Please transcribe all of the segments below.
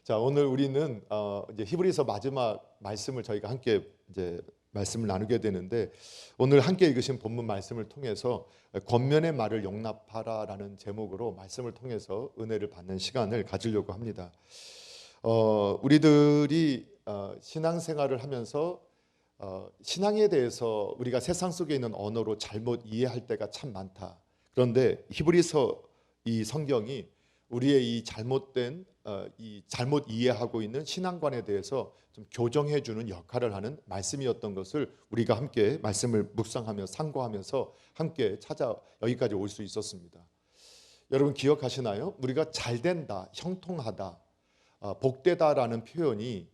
자, 오늘 우리는 이제 히브리서 마지막 말씀을 저희가 함께 이제 말씀을 나누게 되는데, 오늘 함께 읽으신 본문 말씀을 통해서 권면의 말을 용납하라라는 제목으로 말씀을 통해서 은혜를 받는 시간을 가지려고 합니다. 우리들이 신앙생활을 하면서 신앙에 대해서 우리가 세상 속에 있는 언어로 잘못 이해할 때가 참 많다. 그런데 히브리서 이 성경이 우리의 이 잘못 이해하고 있는 신앙관에 대해서 좀 교정해 주는 역할을 하는 말씀이었던 것을 우리가 함께 말씀을 묵상하며 상고하면서 함께 여기까지 올 수 있었습니다. 여러분 기억하시나요? 우리가 잘된다, 형통하다, 복되다라는 표현이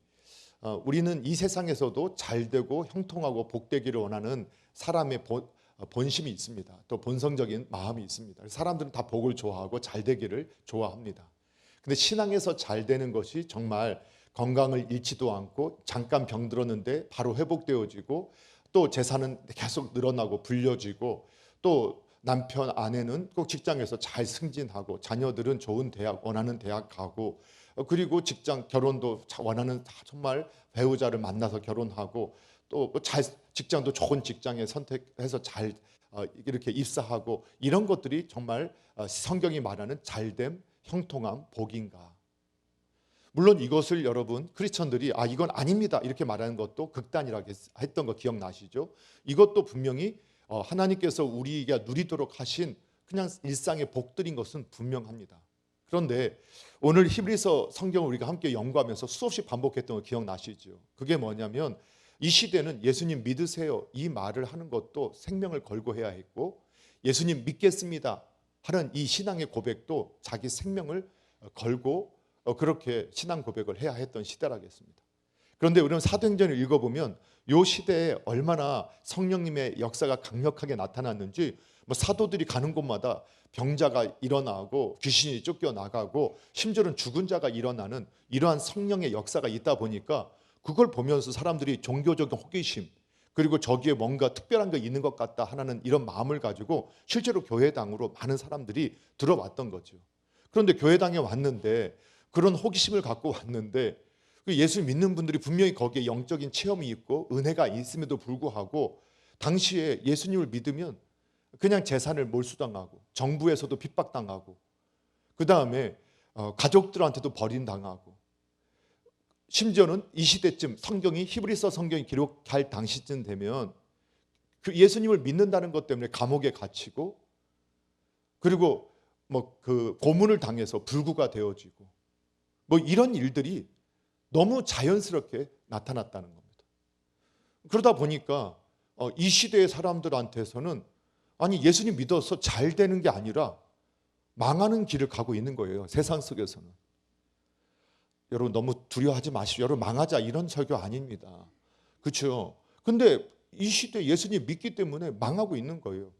우리는 이 세상에서도 잘되고 형통하고 복되기를 원하는 사람의 본심이 있습니다. 또 본성적인 마음이 있습니다. 사람들은 다 복을 좋아하고 잘되기를 좋아합니다. 근데 신앙에서 잘되는 것이 정말 건강을 잃지도 않고 잠깐 병들었는데 바로 회복되어지고, 또 재산은 계속 늘어나고 불려지고, 또 남편 아내는 꼭 직장에서 잘 승진하고, 자녀들은 좋은 대학 원하는 대학 가고, 그리고 결혼도 원하는 정말 배우자를 만나서 결혼하고, 또 직장도 좋은 직장에 선택해서 잘 이렇게 입사하고, 이런 것들이 정말 성경이 말하는 잘됨, 형통함, 복인가? 물론 이것을 여러분 크리스천들이 이건 아닙니다 이렇게 말하는 것도 극단이라고 했던 거 기억나시죠? 이것도 분명히 하나님께서 우리가 누리도록 하신 그냥 일상의 복들인 것은 분명합니다. 그런데 오늘 히브리서 성경을 우리가 함께 연구하면서 수없이 반복했던 거 기억나시죠? 그게 뭐냐면, 이 시대는 예수님 믿으세요 이 말을 하는 것도 생명을 걸고 해야 했고, 예수님 믿겠습니다 하는 이 신앙의 고백도 자기 생명을 걸고 그렇게 신앙 고백을 해야 했던 시대라겠습니다. 그런데 우리는 사도행전을 읽어보면 이 시대에 얼마나 성령님의 역사가 강력하게 나타났는지, 사도들이 가는 곳마다 병자가 일어나고 귀신이 쫓겨나가고 심지어는 죽은 자가 일어나는 이러한 성령의 역사가 있다 보니까, 그걸 보면서 사람들이 종교적인 호기심, 그리고 저기에 뭔가 특별한 게 있는 것 같다 하는 이런 마음을 가지고 실제로 교회당으로 많은 사람들이 들어왔던 거죠. 그런데 교회당에 왔는데, 그런 호기심을 갖고 왔는데, 예수 믿는 분들이 분명히 거기에 영적인 체험이 있고 은혜가 있음에도 불구하고, 당시에 예수님을 믿으면 그냥 재산을 몰수당하고, 정부에서도 핍박당하고, 그 다음에 가족들한테도 버림당하고, 심지어는 이 시대쯤 히브리서 성경이 기록할 당시쯤 되면 그 예수님을 믿는다는 것 때문에 감옥에 갇히고, 그리고 그 고문을 당해서 불구가 되어지고, 이런 일들이 너무 자연스럽게 나타났다는 겁니다. 그러다 보니까 이 시대의 사람들한테서는 예수님 믿어서 잘 되는 게 아니라 망하는 길을 가고 있는 거예요. 세상 속에서는. 여러분 너무 두려워하지 마시오. 여러분 망하자 이런 설교 아닙니다. 그렇죠? 근데 이 시대에 예수님 믿기 때문에 망하고 있는 거예요.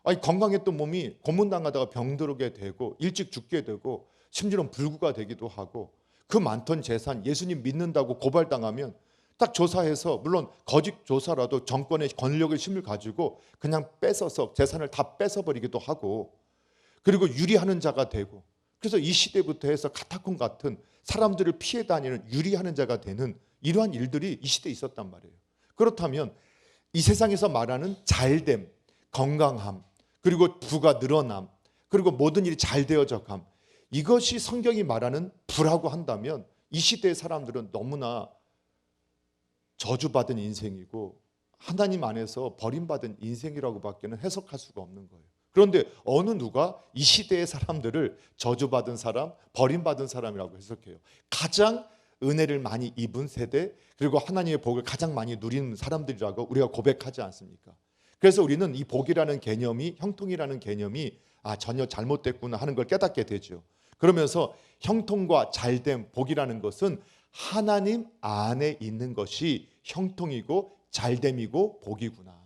건강했던 몸이 고문당하다가 병들게 되고 일찍 죽게 되고, 심지어는 불구가 되기도 하고, 그 많던 재산 예수님 믿는다고 고발당하면 딱 조사해서, 물론 거짓 조사라도 정권의 권력의 힘을 가지고 그냥 뺏어서 재산을 다 뺏어버리기도 하고, 그리고 유리하는 자가 되고, 그래서 이 시대부터 해서 카타콤 같은 사람들을 피해 다니는 유리하는 자가 되는 이러한 일들이 이 시대에 있었단 말이에요. 그렇다면 이 세상에서 말하는 잘됨, 건강함, 그리고 부가 늘어남, 그리고 모든 일이 잘 되어져감, 이것이 성경이 말하는 부라고 한다면, 이 시대의 사람들은 너무나 저주받은 인생이고 하나님 안에서 버림받은 인생이라고밖에는 해석할 수가 없는 거예요. 그런데 어느 누가 이 시대의 사람들을 저주받은 사람, 버림받은 사람이라고 해석해요? 가장 은혜를 많이 입은 세대, 그리고 하나님의 복을 가장 많이 누리는 사람들이라고 우리가 고백하지 않습니까? 그래서 우리는 이 복이라는 개념이, 형통이라는 개념이 전혀 잘못됐구나 하는 걸 깨닫게 되죠. 그러면서 형통과 잘됨, 복이라는 것은 하나님 안에 있는 것이 형통이고 잘됨이고 복이구나.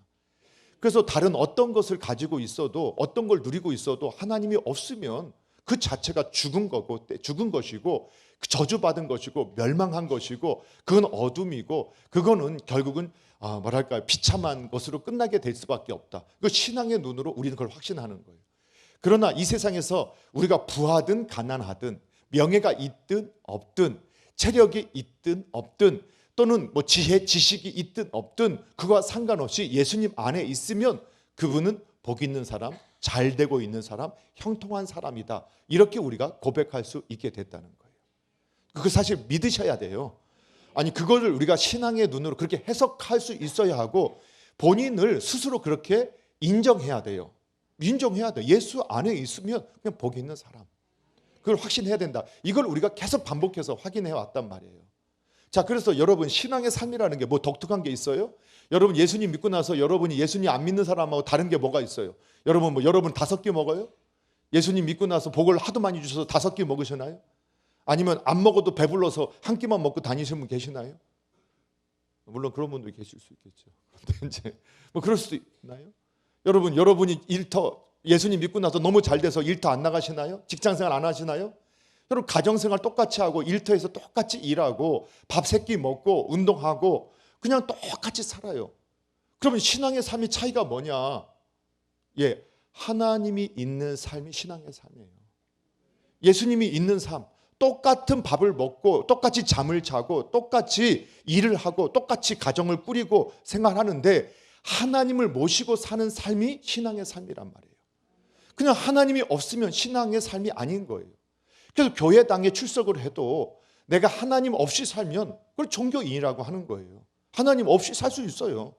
그래서 다른 어떤 것을 가지고 있어도, 어떤 걸 누리고 있어도 하나님이 없으면 그 자체가 죽은 것이고 저주받은 것이고 멸망한 것이고, 그건 어둠이고, 그거는 결국은 비참한 것으로 끝나게 될 수밖에 없다. 그 신앙의 눈으로 우리는 그걸 확신하는 거예요. 그러나 이 세상에서 우리가 부하든 가난하든, 명예가 있든 없든, 체력이 있든 없든 또는 뭐 지혜, 지식이 있든 없든 그거와 상관없이 예수님 안에 있으면 그분은 복 있는 사람, 잘 되고 있는 사람, 형통한 사람이다. 이렇게 우리가 고백할 수 있게 됐다는 거예요. 그거 사실 믿으셔야 돼요. 아니 그거를 우리가 신앙의 눈으로 그렇게 해석할 수 있어야 하고 본인을 스스로 그렇게 인정해야 돼요. 인정해야 돼. 예수 안에 있으면 그냥 복 있는 사람. 그걸 확신해야 된다. 이걸 우리가 계속 반복해서 확인해 왔단 말이에요. 자, 그래서 여러분 신앙의 삶이라는 게 뭐 독특한 게 있어요? 여러분 예수님 믿고 나서 여러분이 예수님 안 믿는 사람하고 다른 게 뭐가 있어요? 여러분 여러분 5끼 먹어요? 예수님 믿고 나서 복을 하도 많이 주셔서 5끼 먹으시나요? 아니면 안 먹어도 배불러서 한 끼만 먹고 다니시는 분 계시나요? 물론 그런 분도 계실 수 있겠죠. 근데 이제 뭐 그럴 수도 있나요? 여러분이 일터 예수님 믿고 나서 너무 잘 돼서 일터 안 나가시나요? 직장생활 안 하시나요? 여러분 가정생활 똑같이 하고 일터에서 똑같이 일하고 밥 3끼 먹고 운동하고 그냥 똑같이 살아요. 그러면 신앙의 삶의 차이가 뭐냐? 예, 하나님이 있는 삶이 신앙의 삶이에요. 예수님이 있는 삶, 똑같은 밥을 먹고 똑같이 잠을 자고 똑같이 일을 하고 똑같이 가정을 꾸리고 생활하는데 하나님을 모시고 사는 삶이 신앙의 삶이란 말이에요. 그냥 하나님이 없으면 신앙의 삶이 아닌 거예요. 그래서 교회당에 출석을 해도 내가 하나님 없이 살면 그걸 종교인이라고 하는 거예요. 하나님 없이 살 수 있어요.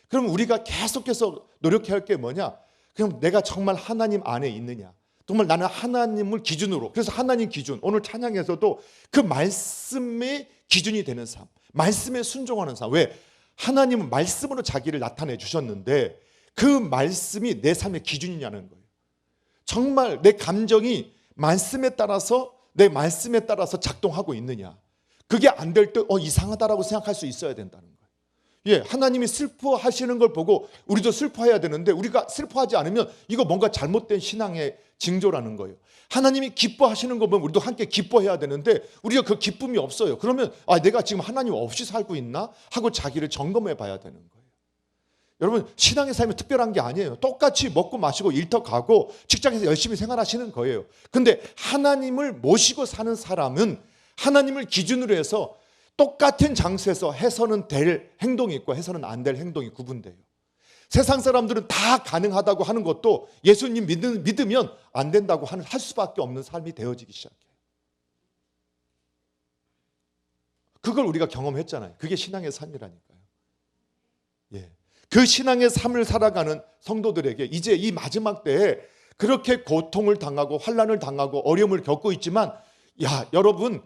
그럼 우리가 계속해서 노력해야 할 게 뭐냐? 그럼 내가 정말 하나님 안에 있느냐? 정말 나는 하나님을 기준으로, 그래서 하나님 기준, 오늘 찬양에서도 그 말씀의 기준이 되는 삶, 말씀에 순종하는 삶. 왜? 하나님은 말씀으로 자기를 나타내 주셨는데 그 말씀이 내 삶의 기준이냐는 거예요. 정말 내 감정이 내 말씀에 따라서 작동하고 있느냐. 그게 안 될 때 이상하다라고 생각할 수 있어야 된다는 거예요. 예, 하나님이 슬퍼하시는 걸 보고 우리도 슬퍼해야 되는데 우리가 슬퍼하지 않으면 이거 뭔가 잘못된 신앙의 징조라는 거예요. 하나님이 기뻐하시는 거 보면 우리도 함께 기뻐해야 되는데 우리가 그 기쁨이 없어요. 그러면 내가 지금 하나님 없이 살고 있나? 하고 자기를 점검해 봐야 되는 거예요. 여러분 신앙의 삶이 특별한 게 아니에요. 똑같이 먹고 마시고 일터 가고 직장에서 열심히 생활하시는 거예요. 근데 하나님을 모시고 사는 사람은 하나님을 기준으로 해서 똑같은 장소에서 해서는 될 행동이 있고 해서는 안 될 행동이 구분돼요. 세상 사람들은 다 가능하다고 하는 것도 예수님 믿으면 안 된다고 할 수밖에 없는 삶이 되어지기 시작해요. 그걸 우리가 경험했잖아요. 그게 신앙의 삶이라니까요. 예. 그 신앙의 삶을 살아가는 성도들에게 이제 이 마지막 때에 그렇게 고통을 당하고 환난을 당하고 어려움을 겪고 있지만 여러분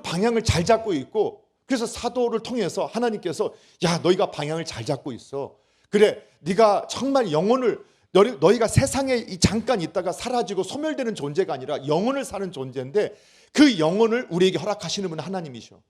방향을 잘 잡고 있고 그래서 사도를 통해서 하나님께서 너희가 방향을 잘 잡고 있어. 그래 네가 정말 너희가 세상에 잠깐 있다가 사라지고 소멸되는 존재가 아니라 영혼을 사는 존재인데 그 영혼을 우리에게 허락하시는 분은 하나님이셔.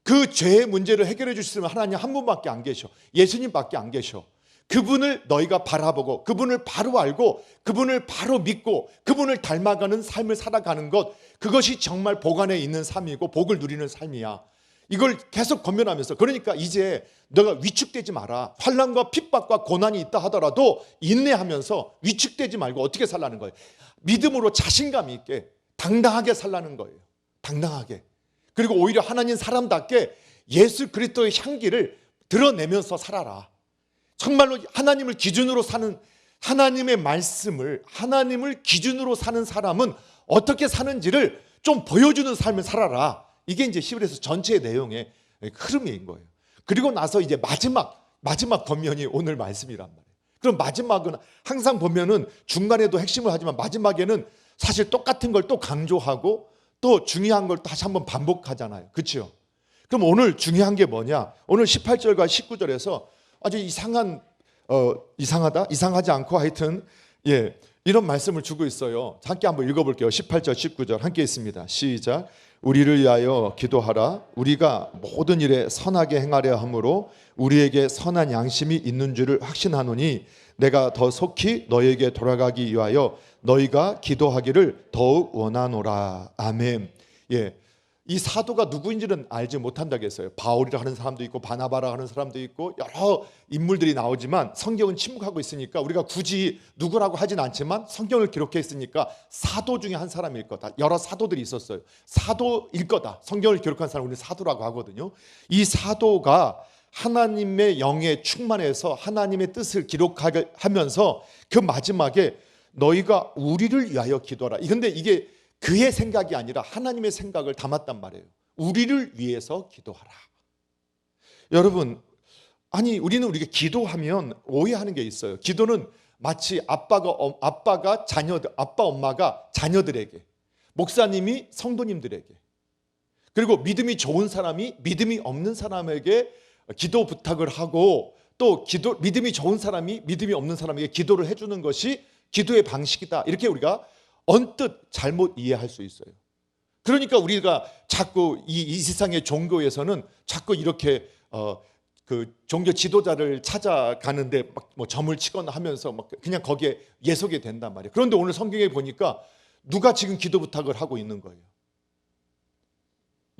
그 죄의 문제를 해결해 주시는 하나님 한 분밖에 안 계셔. 예수님밖에 안 계셔. 그분을 너희가 바라보고 그분을 바로 알고 그분을 바로 믿고 그분을 닮아가는 삶을 살아가는 것, 그것이 정말 복 안에 있는 삶이고 복을 누리는 삶이야. 이걸 계속 권면하면서, 그러니까 이제 너가 위축되지 마라. 환난과 핍박과 고난이 있다 하더라도 인내하면서 위축되지 말고 어떻게 살라는 거예요? 믿음으로 자신감 있게 당당하게 살라는 거예요. 당당하게. 그리고 오히려 하나님 사람답게 예수 그리스도의 향기를 드러내면서 살아라. 정말로 하나님을 기준으로 사는, 하나님의 말씀을 하나님을 기준으로 사는 사람은 어떻게 사는지를 좀 보여주는 삶을 살아라. 이게 이제 히브리서 전체의 내용의 흐름인 거예요. 그리고 나서 이제 마지막 권면이 오늘 말씀이란 말이에요. 그럼 마지막은 항상 보면은 중간에도 핵심을 하지만 마지막에는 사실 똑같은 걸 또 강조하고 또 중요한 걸 다시 한번 반복하잖아요. 그렇죠? 그럼 오늘 중요한 게 뭐냐? 오늘 18절과 19절에서 아주 이상하지 않고 하여튼 이런 말씀을 주고 있어요. 함께 한번 읽어볼게요. 18절 19절 함께 있습니다. 시작. 우리를 위하여 기도하라. 우리가 모든 일에 선하게 행하려 함으로 우리에게 선한 양심이 있는 줄을 확신하노니 내가 더 속히 너에게 돌아가기 위하여 너희가 기도하기를 더욱 원하노라. 아멘. 이 사도가 누구인지는 알지 못한다고 했어요. 바울이라 하는 사람도 있고 바나바라 하는 사람도 있고 여러 인물들이 나오지만 성경은 침묵하고 있으니까 우리가 굳이 누구라고 하진 않지만 성경을 기록했으니까 사도 중에 한 사람일 거다. 여러 사도들이 있었어요. 사도일 거다. 성경을 기록한 사람을 우리는 사도라고 하거든요. 이 사도가 하나님의 영에 충만해서 하나님의 뜻을 기록하면서 그 마지막에 너희가 우리를 위하여 기도하라. 근데 이게 그의 생각이 아니라 하나님의 생각을 담았단 말이에요. 우리를 위해서 기도하라. 여러분, 아니 우리가 기도하면 오해하는 게 있어요. 기도는 마치 아빠 엄마가 자녀들에게, 목사님이 성도님들에게, 그리고 믿음이 좋은 사람이 믿음이 없는 사람에게 기도 부탁을 하고 또 믿음이 좋은 사람이 믿음이 없는 사람에게 기도를 해주는 것이 기도의 방식이다. 이렇게 우리가 언뜻 잘못 이해할 수 있어요. 그러니까 우리가 자꾸 이 세상의 종교에서는 자꾸 이렇게 그 종교 지도자를 찾아가는데 막 뭐 점을 치거나 하면서 막 그냥 거기에 예속이 된단 말이에요. 그런데 오늘 성경에 보니까 누가 지금 기도 부탁을 하고 있는 거예요?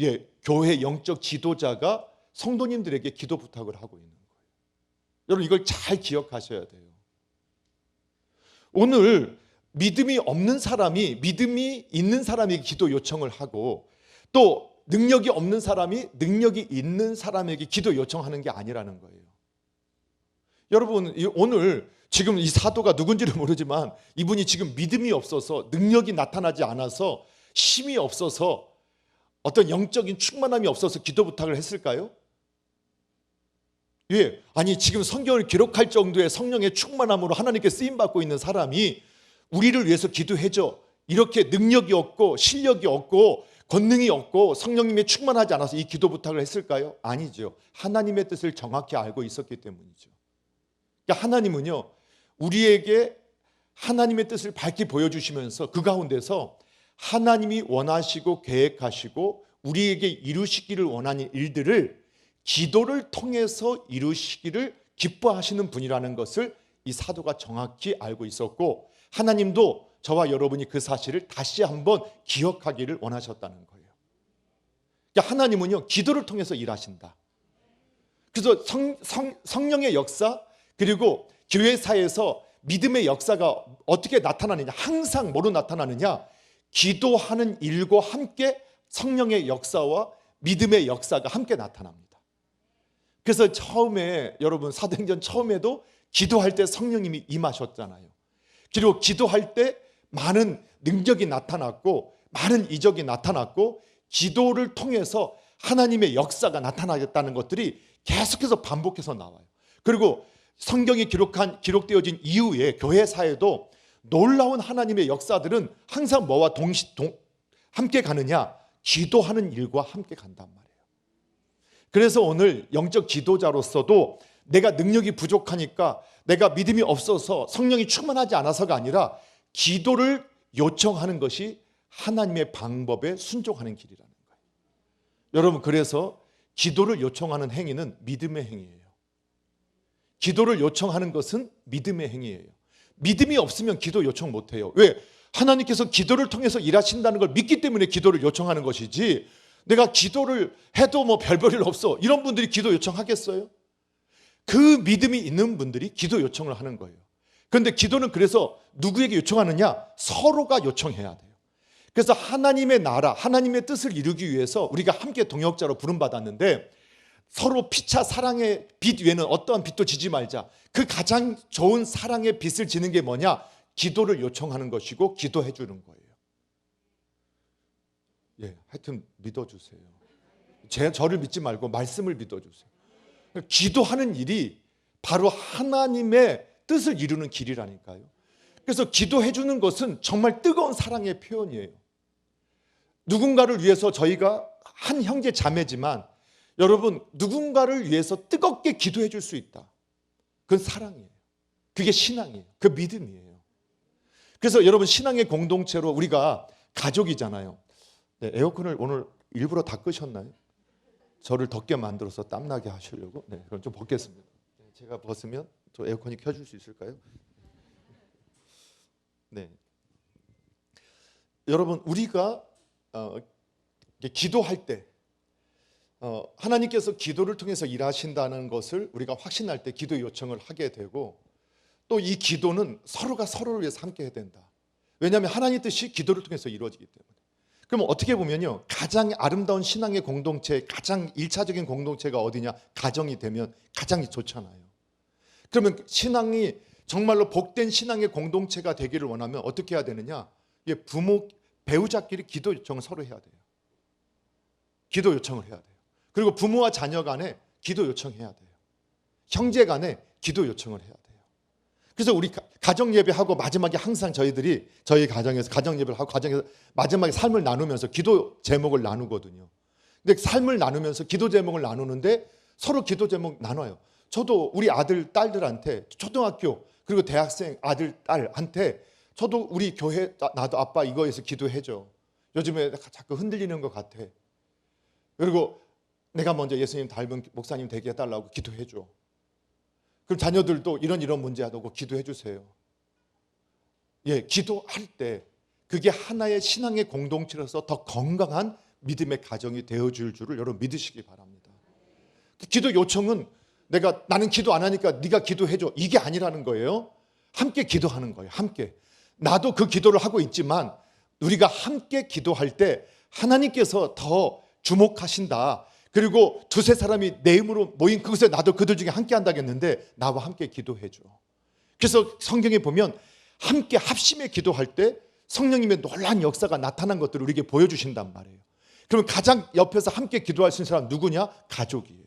예, 교회 영적 지도자가 성도님들에게 기도 부탁을 하고 있는 거예요. 여러분 이걸 잘 기억하셔야 돼요. 오늘 믿음이 없는 사람이 믿음이 있는 사람에게 기도 요청을 하고 또 능력이 없는 사람이 능력이 있는 사람에게 기도 요청하는 게 아니라는 거예요. 여러분 오늘 지금 이 사도가 누군지를 모르지만 이분이 지금 믿음이 없어서 능력이 나타나지 않아서 힘이 없어서 어떤 영적인 충만함이 없어서 기도 부탁을 했을까요? 예, 아니 지금 성경을 기록할 정도의 성령의 충만함으로 하나님께 쓰임받고 있는 사람이 우리를 위해서 기도해줘. 이렇게 능력이 없고 실력이 없고 권능이 없고 성령님이 충만하지 않아서 이 기도 부탁을 했을까요? 아니죠. 하나님의 뜻을 정확히 알고 있었기 때문이죠. 그러니까 하나님은요, 우리에게 하나님의 뜻을 밝히 보여주시면서 그 가운데서 하나님이 원하시고 계획하시고 우리에게 이루시기를 원하는 일들을 기도를 통해서 이루시기를 기뻐하시는 분이라는 것을 이 사도가 정확히 알고 있었고 하나님도 저와 여러분이 그 사실을 다시 한번 기억하기를 원하셨다는 거예요. 그러니까 하나님은요 기도를 통해서 일하신다. 그래서 성령의 역사 그리고 교회사에서 믿음의 역사가 어떻게 나타나느냐, 항상 뭐로 나타나느냐, 기도하는 일과 함께 성령의 역사와 믿음의 역사가 함께 나타납니다. 그래서 처음에 여러분 사도행전 처음에도 기도할 때 성령님이 임하셨잖아요. 그리고 기도할 때 많은 능력이 나타났고 많은 이적이 나타났고 기도를 통해서 하나님의 역사가 나타나겠다는 것들이 계속해서 반복해서 나와요. 그리고 성경이 기록되어진 이후에 교회사에도 놀라운 하나님의 역사들은 항상 뭐와 함께 가느냐? 기도하는 일과 함께 간단 말이에요. 그래서 오늘 영적 지도자로서도 내가 능력이 부족하니까 내가 믿음이 없어서 성령이 충만하지 않아서가 아니라 기도를 요청하는 것이 하나님의 방법에 순종하는 길이라는 거예요. 여러분 그래서 기도를 요청하는 행위는 믿음의 행위예요. 기도를 요청하는 것은 믿음의 행위예요. 믿음이 없으면 기도 요청 못해요. 왜? 하나님께서 기도를 통해서 일하신다는 걸 믿기 때문에 기도를 요청하는 것이지 내가 기도를 해도 뭐 별 볼 일 없어 이런 분들이 기도 요청하겠어요? 그 믿음이 있는 분들이 기도 요청을 하는 거예요. 그런데 기도는 그래서 누구에게 요청하느냐? 서로가 요청해야 돼요. 그래서 하나님의 나라, 하나님의 뜻을 이루기 위해서 우리가 함께 동역자로 부름받았는데 서로 피차 사랑의 빛 외에는 어떠한 빛도 지지 말자. 그 가장 좋은 사랑의 빛을 지는 게 뭐냐? 기도를 요청하는 것이고 기도해 주는 거예요. 예, 하여튼 믿어주세요. 저를 믿지 말고 말씀을 믿어주세요. 기도하는 일이 바로 하나님의 뜻을 이루는 길이라니까요. 그래서 기도해 주는 것은 정말 뜨거운 사랑의 표현이에요. 누군가를 위해서 저희가 한 형제 자매지만 여러분 누군가를 위해서 뜨겁게 기도해 줄 수 있다. 그건 사랑이에요. 그게 신앙이에요. 그 믿음이에요. 그래서 여러분 신앙의 공동체로 우리가 가족이잖아요. 네, 에어컨을 오늘 일부러 다 끄셨나요? 저를 덥게 만들어서 땀나게 하시려고? 네, 그럼 좀 벗겠습니다. 제가 벗으면 저 에어컨이 켜줄 수 있을까요? 네. 여러분 우리가 기도할 때 하나님께서 기도를 통해서 일하신다는 것을 우리가 확신할 때 기도 요청을 하게 되고, 또 이 기도는 서로가 서로를 위해서 함께 해야 된다. 왜냐하면 하나님 뜻이 기도를 통해서 이루어지기 때문에. 그러면 어떻게 보면요, 가장 아름다운 신앙의 공동체, 가장 1차적인 공동체가 어디냐? 가정이 되면 가장 좋잖아요. 그러면 신앙이 정말로 복된 신앙의 공동체가 되기를 원하면 어떻게 해야 되느냐? 부모, 배우자끼리 기도 요청을 서로 해야 돼요. 기도 요청을 해야 돼요. 그리고 부모와 자녀 간에 기도 요청해야 돼요. 형제 간에 기도 요청을 해야 돼요. 그래서 우리 가정 예배하고 마지막에 항상 저희 가정에서 가정 예배를 하고 가정에서 마지막에 삶을 나누면서 기도 제목을 나누거든요. 근데 삶을 나누면서 기도 제목을 나누는데 서로 기도 제목 나눠요. 저도 우리 아들, 딸들한테, 초등학교 그리고 대학생 아들, 딸한테 저도 우리 교회, 나도 아빠 이거에서 기도해줘. 요즘에 자꾸 흔들리는 것 같아. 그리고 내가 먼저 예수님 닮은 목사님 되게 해달라고 기도해줘. 그럼 자녀들도 이런 문제 하고 기도해 주세요. 기도할 때 그게 하나의 신앙의 공동체로서 더 건강한 믿음의 가정이 되어줄 줄을 여러분 믿으시기 바랍니다. 기도 요청은 나는 기도 안 하니까 네가 기도해줘, 이게 아니라는 거예요. 함께 기도하는 거예요. 함께. 나도 그 기도를 하고 있지만 우리가 함께 기도할 때 하나님께서 더 주목하신다. 그리고 두세 사람이 내 이름으로 모인 그곳에 나도 그들 중에 함께 한다겠는데 나와 함께 기도해줘. 그래서 성경에 보면 함께 합심해 기도할 때 성령님의 놀라운 역사가 나타난 것들을 우리에게 보여주신단 말이에요. 그러면 가장 옆에서 함께 기도할 수 있는 사람 누구냐? 가족이에요.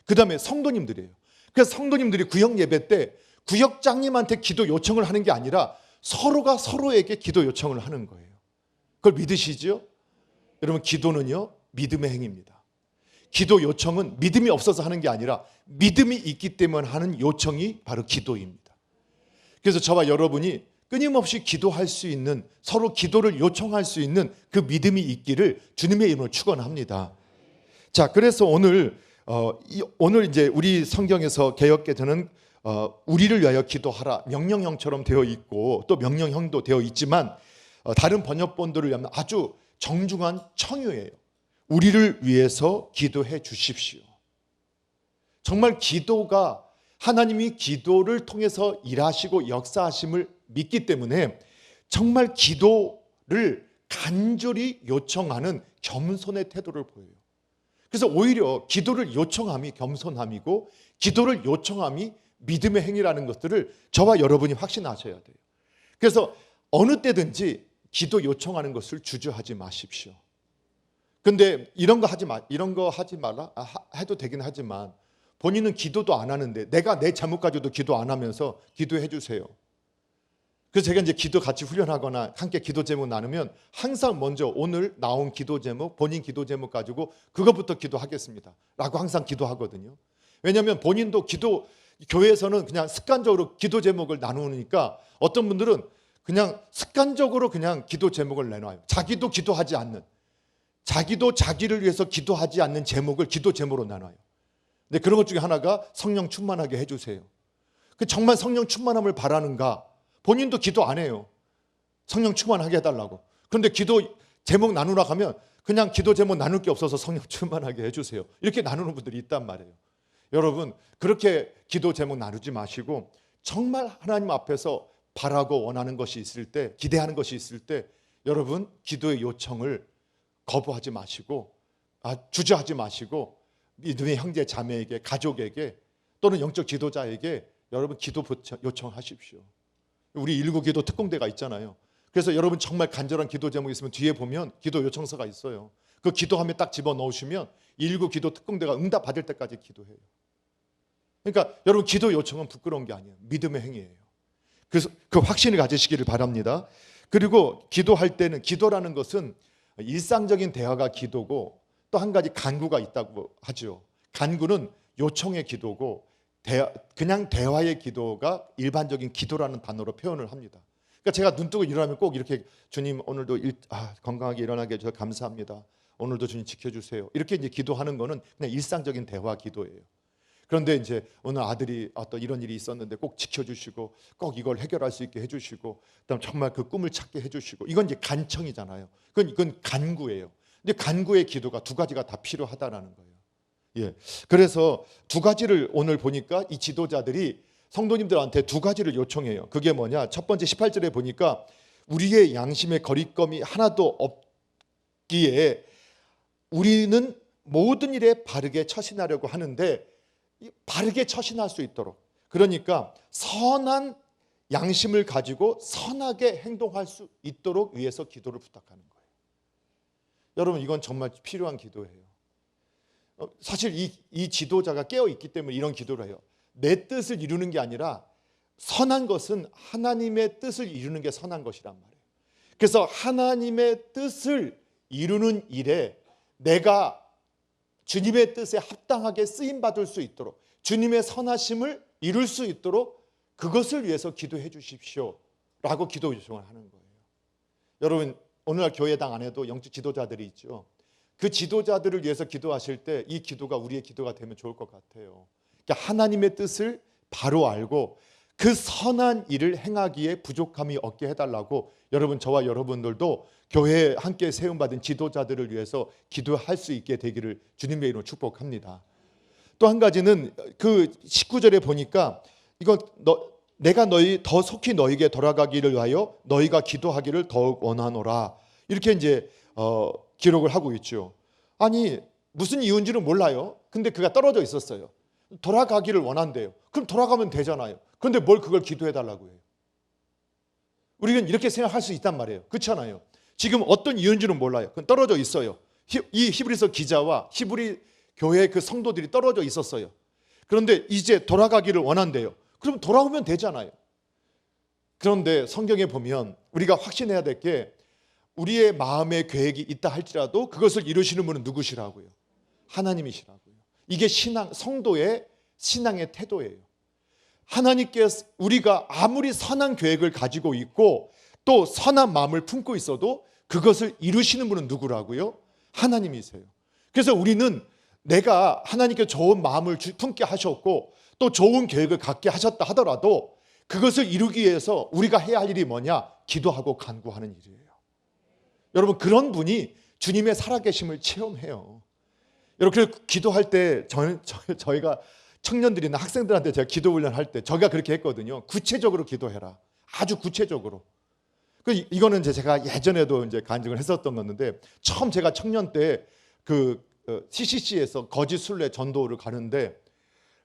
그 다음에 성도님들이에요. 그래서 성도님들이 구역 예배 때 구역장님한테 기도 요청을 하는 게 아니라 서로가 서로에게 기도 요청을 하는 거예요. 그걸 믿으시죠? 여러분, 기도는요, 믿음의 행위입니다. 기도 요청은 믿음이 없어서 하는 게 아니라 믿음이 있기 때문에 하는 요청이 바로 기도입니다. 그래서 저와 여러분이 끊임없이 기도할 수 있는, 서로 기도를 요청할 수 있는 그 믿음이 있기를 주님의 이름으로 축원합니다. 자, 그래서 오늘 이제 우리 성경에서 개역개정은 우리를 위하여 기도하라 명령형처럼 되어 있고 또 명령형도 되어 있지만 다른 번역본들을 위하면 아주 정중한 청유예요. 우리를 위해서 기도해 주십시오. 정말 기도가 하나님이 기도를 통해서 일하시고 역사하심을 믿기 때문에 정말 기도를 간절히 요청하는 겸손의 태도를 보여요. 그래서 오히려 기도를 요청함이 겸손함이고 기도를 요청함이 믿음의 행위라는 것들을 저와 여러분이 확신하셔야 돼요. 그래서 어느 때든지 기도 요청하는 것을 주저하지 마십시오. 근데 이런 거 하지 말라 해도 되긴 하지만 본인은 기도도 안 하는데 내가 내 잘못 가지고도 기도 안 하면서 기도해 주세요. 그래서 제가 이제 기도 같이 훈련하거나 함께 기도 제목 나누면 항상 먼저 오늘 나온 기도 제목, 본인 기도 제목 가지고 그것부터 기도하겠습니다 라고 항상 기도하거든요. 왜냐하면 본인도 교회에서는 그냥 습관적으로 기도 제목을 나누니까 어떤 분들은 그냥 습관적으로 그냥 기도 제목을 내놔요. 자기도 기도하지 않는, 자기도 자기를 위해서 기도하지 않는 제목을 기도 제목으로 나눠요. 근데 그런 것 중에 하나가 성령 충만하게 해주세요. 정말 성령 충만함을 바라는가? 본인도 기도 안 해요. 성령 충만하게 해달라고. 그런데 기도 제목 나누라 하면 그냥 기도 제목 나눌 게 없어서 성령 충만하게 해주세요. 이렇게 나누는 분들이 있단 말이에요. 여러분, 그렇게 기도 제목 나누지 마시고 정말 하나님 앞에서 바라고 원하는 것이 있을 때, 기대하는 것이 있을 때 여러분 기도의 요청을 거부하지 마시고 주저하지 마시고 믿음의 형제 자매에게, 가족에게 또는 영적 지도자에게 여러분 기도 요청하십시오. 우리 119 기도 특공대가 있잖아요. 그래서 여러분 정말 간절한 기도 제목이 있으면 뒤에 보면 기도 요청서가 있어요. 그 기도함에 딱 집어넣으시면 119 기도 특공대가 응답 받을 때까지 기도해요. 그러니까 여러분 기도 요청은 부끄러운 게 아니에요. 믿음의 행위예요. 그래서 그 확신을 가지시기를 바랍니다. 그리고 기도할 때는, 기도라는 것은 일상적인 대화가 기도고 또 한 가지 간구가 있다고 하죠. 간구는 요청의 기도고 그냥 대화의 기도가 일반적인 기도라는 단어로 표현을 합니다. 그러니까 제가 눈 뜨고 일어나면 꼭 이렇게 주님 오늘도 건강하게 일어나게 해주셔서 감사합니다. 오늘도 주님 지켜주세요. 이렇게 이제 기도하는 거는 그냥 일상적인 대화 기도예요. 그런데 이제 오늘 아들이 어떤 이런 일이 있었는데 꼭 지켜주시고 꼭 이걸 해결할 수 있게 해주시고 그다음 정말 그 꿈을 찾게 해주시고 이건 이제 간청이잖아요. 그건 간구예요. 근데 간구의 기도가 두 가지가 다 필요하다라는 거예요. 예. 그래서 두 가지를 오늘 보니까 이 지도자들이 성도님들한테 두 가지를 요청해요. 그게 뭐냐? 첫 번째 18절에 보니까 우리의 양심의 거리낌이 하나도 없기에 우리는 모든 일에 바르게 처신하려고 하는데, 바르게 처신할 수 있도록, 그러니까 선한 양심을 가지고 선하게 행동할 수 있도록 위해서 기도를 부탁하는 거예요. 여러분, 이건 정말 필요한 기도예요. 사실 이 지도자가 깨어있기 때문에 이런 기도를 해요. 내 뜻을 이루는 게 아니라 선한 것은 하나님의 뜻을 이루는 게 선한 것이란 말이에요. 그래서 하나님의 뜻을 이루는 일에 내가 주님의 뜻에 합당하게 쓰임받을 수 있도록, 주님의 선하심을 이룰 수 있도록 그것을 위해서 기도해 주십시오 라고 기도 요청을 하는 거예요. 여러분, 오늘날 교회당 안에도 영적 지도자들이 있죠. 그 지도자들을 위해서 기도하실 때 이 기도가 우리의 기도가 되면 좋을 것 같아요. 그러니까 하나님의 뜻을 바로 알고 그 선한 일을 행하기에 부족함이 없게 해달라고, 여러분, 저와 여러분들도 교회에 함께 세움받은 지도자들을 위해서 기도할 수 있게 되기를 주님의 이름으로 축복합니다. 또 한 가지는 그 19절에 보니까 이거 내가 더 속히 너희에게 돌아가기를 위하여 너희가 기도하기를 더욱 원하노라, 이렇게 이제 기록을 하고 있죠. 아니, 무슨 이유인지는 몰라요. 근데 그가 떨어져 있었어요. 돌아가기를 원한대요. 그럼 돌아가면 되잖아요. 그런데 뭘 그걸 기도해 달라고 해요? 우리는 이렇게 생각할 수 있단 말이에요. 그렇잖아요. 지금 어떤 이유인지는 몰라요. 그건 떨어져 있어요. 이 히브리서 기자와 히브리 교회 그 성도들이 떨어져 있었어요. 그런데 이제 돌아가기를 원한대요. 그럼 돌아오면 되잖아요. 그런데 성경에 보면 우리가 확신해야 될 게, 우리의 마음의 계획이 있다 할지라도 그것을 이루시는 분은 누구시라고요? 하나님이시라고요. 이게 성도의 신앙의 태도예요. 하나님께서, 우리가 아무리 선한 계획을 가지고 있고 또 선한 마음을 품고 있어도 그것을 이루시는 분은 누구라고요? 하나님이세요. 그래서 우리는 내가 하나님께 좋은 마음을 품게 하셨고 또 좋은 계획을 갖게 하셨다 하더라도 그것을 이루기 위해서 우리가 해야 할 일이 뭐냐? 기도하고 간구하는 일이에요. 여러분, 그런 분이 주님의 살아계심을 체험해요. 여러분, 기도할 때 저희가 청년들이나 학생들한테 제가 기도 훈련할 때 저희가 그렇게 했거든요. 구체적으로 기도해라. 아주 구체적으로. 이거는 제가 예전에도 이제 간증을 했었던 건데, 처음 제가 청년 때 그 CCC에서 거짓 순례 전도를 가는데,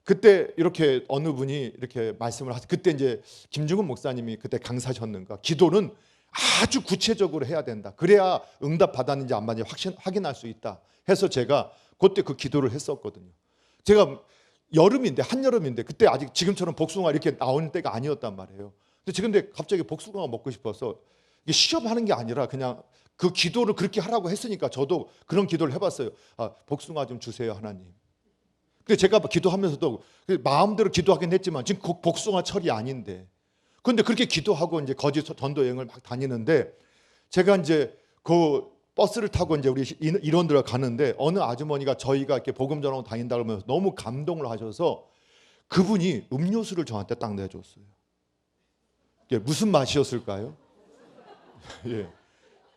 그때 이렇게 어느 분이 이렇게 말씀을 하세요. 그때 이제 김중훈 목사님이 그때 강사셨는가, 기도는 아주 구체적으로 해야 된다. 그래야 응답 받았는지 안 받았는지 확인할 수 있다 해서 제가 그때 그 기도를 했었거든요. 제가 여름인데, 한여름인데, 그때 아직 지금처럼 복숭아 이렇게 나오는 때가 아니었단 말이에요. 근데 갑자기 복숭아가 먹고 싶어서, 이게 시험하는 게 아니라 그냥 그 기도를 그렇게 하라고 했으니까 저도 그런 기도를 해봤어요. 복숭아 좀 주세요, 하나님. 근데 제가 기도하면서도 마음대로 기도하긴 했지만 지금 복숭아 철이 아닌데, 그런데 그렇게 기도하고 이제 거짓 전도 여행을 막 다니는데, 제가 이제 그 버스를 타고 이제 우리 일원들과 가는데 어느 아주머니가 저희가 이렇게 복음 전하고 다닌다 그러면서 너무 감동을 하셔서 그분이 음료수를 저한테 딱 내줬어요. 이게 무슨 맛이었을까요? 예.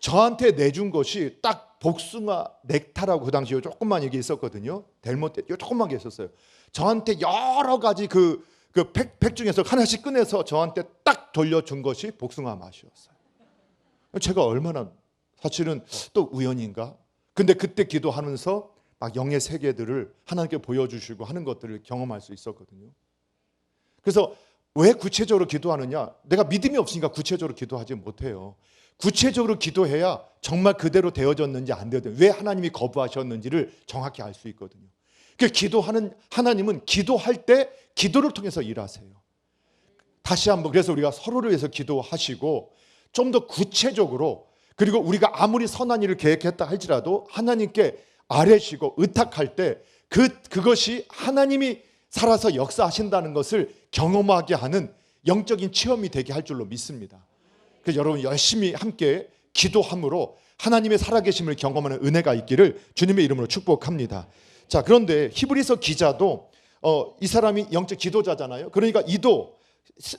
저한테 내준 것이 딱 복숭아 넥타라고 그 당시에 조금만 이게 있었거든요. 델몬테 조금만 게 있었어요. 저한테 여러 가지 그 팩 중에서 하나씩 꺼내서 저한테 딱 돌려준 것이 복숭아 맛이었어요. 제가 얼마나, 사실은 또 우연인가? 근데 그때 기도하면서 막 영의 세계들을 하나님께 보여주시고 하는 것들을 경험할 수 있었거든요. 그래서 왜 구체적으로 기도하느냐? 내가 믿음이 없으니까 구체적으로 기도하지 못해요. 구체적으로 기도해야 정말 그대로 되어졌는지 안 되어졌는지, 왜 하나님이 거부하셨는지를 정확히 알 수 있거든요. 그 기도하는 하나님은 기도할 때 기도를 통해서 일하세요. 다시 한번, 그래서 우리가 서로를 위해서 기도하시고 좀 더 구체적으로, 그리고 우리가 아무리 선한 일을 계획했다 할지라도 하나님께 아뢰시고 의탁할 때 그것이 하나님이 살아서 역사하신다는 것을 경험하게 하는 영적인 체험이 되게 할 줄로 믿습니다. 그래서 여러분, 열심히 함께 기도함으로 하나님의 살아계심을 경험하는 은혜가 있기를 주님의 이름으로 축복합니다. 자, 그런데 히브리서 기자도 이 사람이 영적 지도자잖아요. 그러니까 이도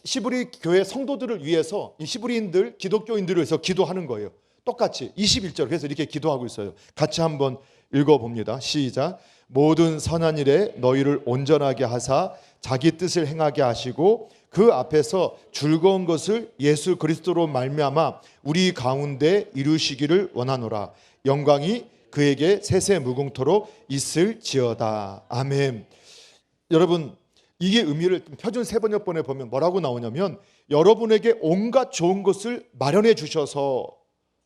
히브리 교회 성도들을 위해서, 이 히브리인들, 기독교인들을 위해서 기도하는 거예요. 똑같이 21절 그래서 이렇게 기도하고 있어요. 같이 한번 읽어봅니다. 시작. 모든 선한 일에 너희를 온전하게 하사 자기 뜻을 행하게 하시고 그 앞에서 즐거운 것을 예수 그리스도로 말미암아 우리 가운데 이루시기를 원하노라. 영광이 그에게 세세 무궁토록 있을지어다. 아멘. 여러분, 이게 의미를 표준 세번역본에 보면 뭐라고 나오냐면 여러분에게 온갖 좋은 것을 마련해 주셔서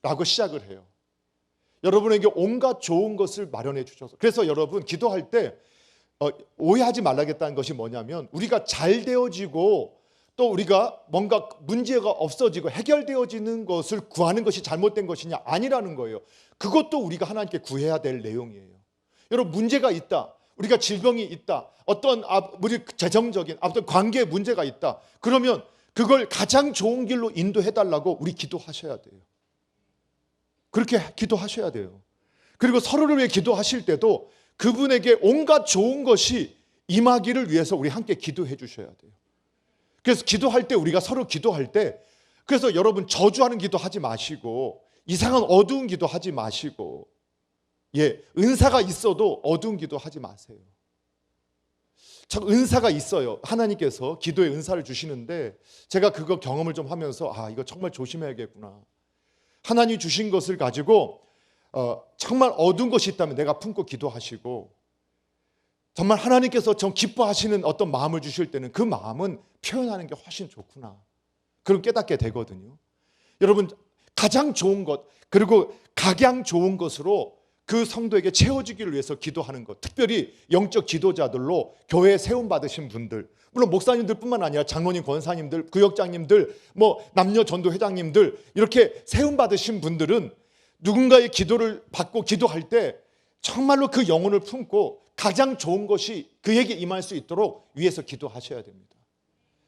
라고 시작을 해요. 여러분에게 온갖 좋은 것을 마련해 주셔서. 그래서 여러분 기도할 때 오해하지 말라겠다는 것이 뭐냐면 우리가 잘 되어지고 또 우리가 뭔가 문제가 없어지고 해결되어지는 것을 구하는 것이 잘못된 것이냐? 아니라는 거예요. 그것도 우리가 하나님께 구해야 될 내용이에요. 여러분 문제가 있다. 우리가 질병이 있다. 어떤 우리 재정적인 어떤 관계에 문제가 있다. 그러면 그걸 가장 좋은 길로 인도해달라고 우리 기도하셔야 돼요. 그렇게 기도하셔야 돼요. 그리고 서로를 위해 기도하실 때도 그분에게 온갖 좋은 것이 임하기를 위해서 우리 함께 기도해 주셔야 돼요. 그래서 기도할 때 우리가 서로 기도할 때 그래서 여러분 저주하는 기도 하지 마시고 이상한 어두운 기도 하지 마시고 은사가 있어도 어두운 기도 하지 마세요. 참 은사가 있어요. 하나님께서 기도에 은사를 주시는데 제가 그거 경험을 좀 하면서 이거 정말 조심해야겠구나. 하나님이 주신 것을 가지고 정말 어두운 것이 있다면 내가 품고 기도하시고 정말 하나님께서 좀 기뻐하시는 어떤 마음을 주실 때는 그 마음은 표현하는 게 훨씬 좋구나. 그걸 깨닫게 되거든요. 여러분 가장 좋은 것 그리고 각양 좋은 것으로 그 성도에게 채워주기를 위해서 기도하는 것, 특별히 영적 지도자들로 교회에 세움받으신 분들, 물론 목사님들뿐만 아니라 장로님, 권사님들, 구역장님들, 남녀 전도회장님들 이렇게 세움받으신 분들은 누군가의 기도를 받고 기도할 때 정말로 그 영혼을 품고 가장 좋은 것이 그에게 임할 수 있도록 위해서 기도하셔야 됩니다.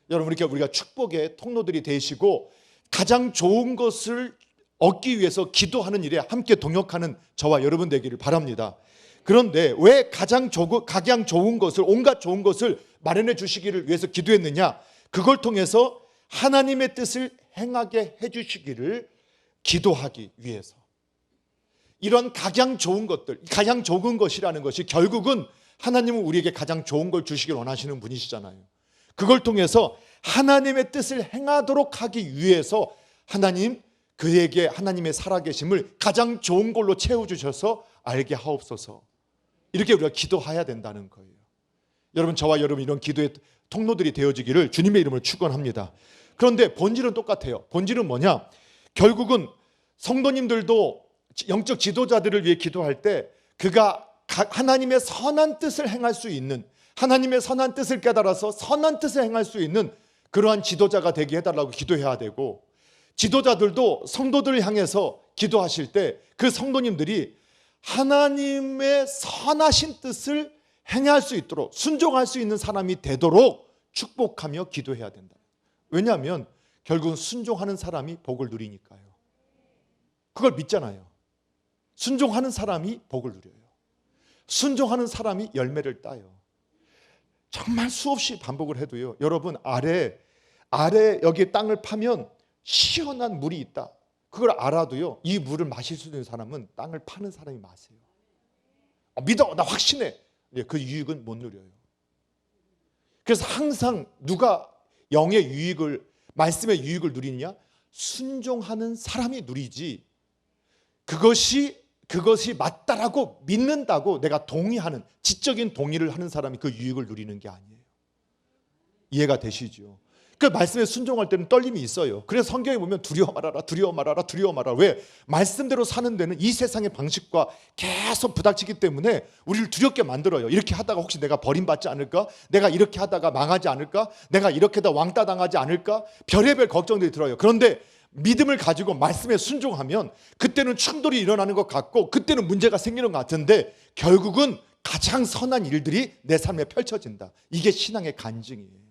여러분 이렇게 우리가 축복의 통로들이 되시고 가장 좋은 것을 얻기 위해서 기도하는 일에 함께 동역하는 저와 여러분 되기를 바랍니다. 그런데 왜 각양 좋은 것을 온갖 좋은 것을 마련해 주시기를 위해서 기도했느냐? 그걸 통해서 하나님의 뜻을 행하게 해주시기를 기도하기 위해서. 이런 각양 좋은 것들, 가장 좋은 것이라는 것이 결국은 하나님은 우리에게 가장 좋은 걸 주시길 원하시는 분이시잖아요. 그걸 통해서 하나님의 뜻을 행하도록 하기 위해서 하나님 그에게 하나님의 살아계심을 가장 좋은 걸로 채워주셔서 알게 하옵소서. 이렇게 우리가 기도해야 된다는 거예요. 여러분 저와 여러분 이런 기도의 통로들이 되어지기를 주님의 이름으로 축원합니다. 그런데 본질은 똑같아요. 본질은 뭐냐? 결국은 성도님들도 영적 지도자들을 위해 기도할 때 그가 하나님의 선한 뜻을 행할 수 있는 하나님의 선한 뜻을 깨달아서 선한 뜻을 행할 수 있는 그러한 지도자가 되게 해달라고 기도해야 되고 지도자들도 성도들을 향해서 기도하실 때 그 성도님들이 하나님의 선하신 뜻을 행할 수 있도록 순종할 수 있는 사람이 되도록 축복하며 기도해야 된다. 왜냐하면 결국은 순종하는 사람이 복을 누리니까요. 그걸 믿잖아요. 순종하는 사람이 복을 누려요. 순종하는 사람이 열매를 따요. 정말 수없이 반복을 해도요. 여러분 아래 여기 땅을 파면 시원한 물이 있다. 그걸 알아도요. 이 물을 마실 수 있는 사람은 땅을 파는 사람이 마세요. 믿어, 나 확신해. 그 유익은 못 누려요. 그래서 항상 누가 영의 유익을 말씀의 유익을 누리냐? 순종하는 사람이 누리지. 그것이 맞다라고 믿는다고 내가 동의하는 지적인 동의를 하는 사람이 그 유익을 누리는 게 아니에요. 이해가 되시죠? 그 말씀에 순종할 때는 떨림이 있어요. 그래서 성경에 보면 두려워 말아라, 두려워 말아라, 두려워 말아라. 왜? 말씀대로 사는 데는 이 세상의 방식과 계속 부닥치기 때문에 우리를 두렵게 만들어요. 이렇게 하다가 혹시 내가 버림받지 않을까? 내가 이렇게 하다가 망하지 않을까? 내가 이렇게 하다 왕따 당하지 않을까? 별의별 걱정들이 들어요. 그런데 믿음을 가지고 말씀에 순종하면 그때는 충돌이 일어나는 것 같고 그때는 문제가 생기는 것 같은데 결국은 가장 선한 일들이 내 삶에 펼쳐진다. 이게 신앙의 간증이에요.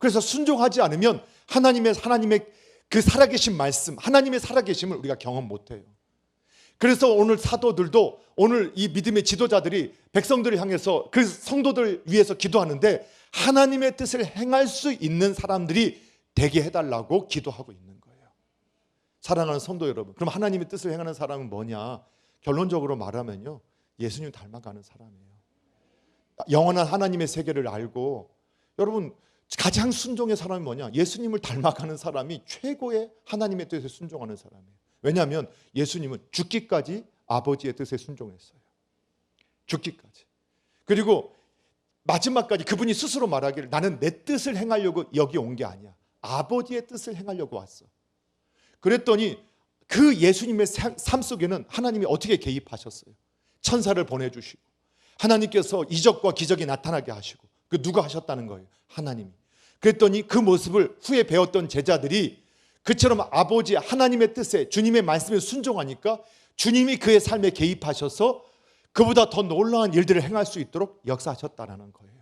그래서 순종하지 않으면 하나님의 그 살아계신 말씀, 하나님의 살아계심을 우리가 경험 못해요. 그래서 오늘 사도들도 오늘 이 믿음의 지도자들이 백성들을 향해서 그 성도들 위해서 기도하는데 하나님의 뜻을 행할 수 있는 사람들이 되게 해달라고 기도하고 있는 거예요. 사랑하는 성도 여러분, 그럼 하나님의 뜻을 행하는 사람은 뭐냐? 결론적으로 말하면요, 예수님 닮아가는 사람이에요. 영원한 하나님의 세계를 알고, 여러분 가장 순종의 사람이 뭐냐? 예수님을 닮아가는 사람이 최고의 하나님의 뜻에 순종하는 사람이에요. 왜냐하면 예수님은 죽기까지 아버지의 뜻에 순종했어요. 죽기까지. 그리고 마지막까지 그분이 스스로 말하기를, 나는 내 뜻을 행하려고 여기 온 게 아니야, 아버지의 뜻을 행하려고 왔어. 그랬더니 그 예수님의 삶 속에는 하나님이 어떻게 개입하셨어요? 천사를 보내주시고 하나님께서 이적과 기적이 나타나게 하시고, 그 누가 하셨다는 거예요? 하나님이. 그랬더니 그 모습을 후에 배웠던 제자들이 그처럼 아버지 하나님의 뜻에, 주님의 말씀에 순종하니까 주님이 그의 삶에 개입하셔서 그보다 더 놀라운 일들을 행할 수 있도록 역사하셨다는 거예요.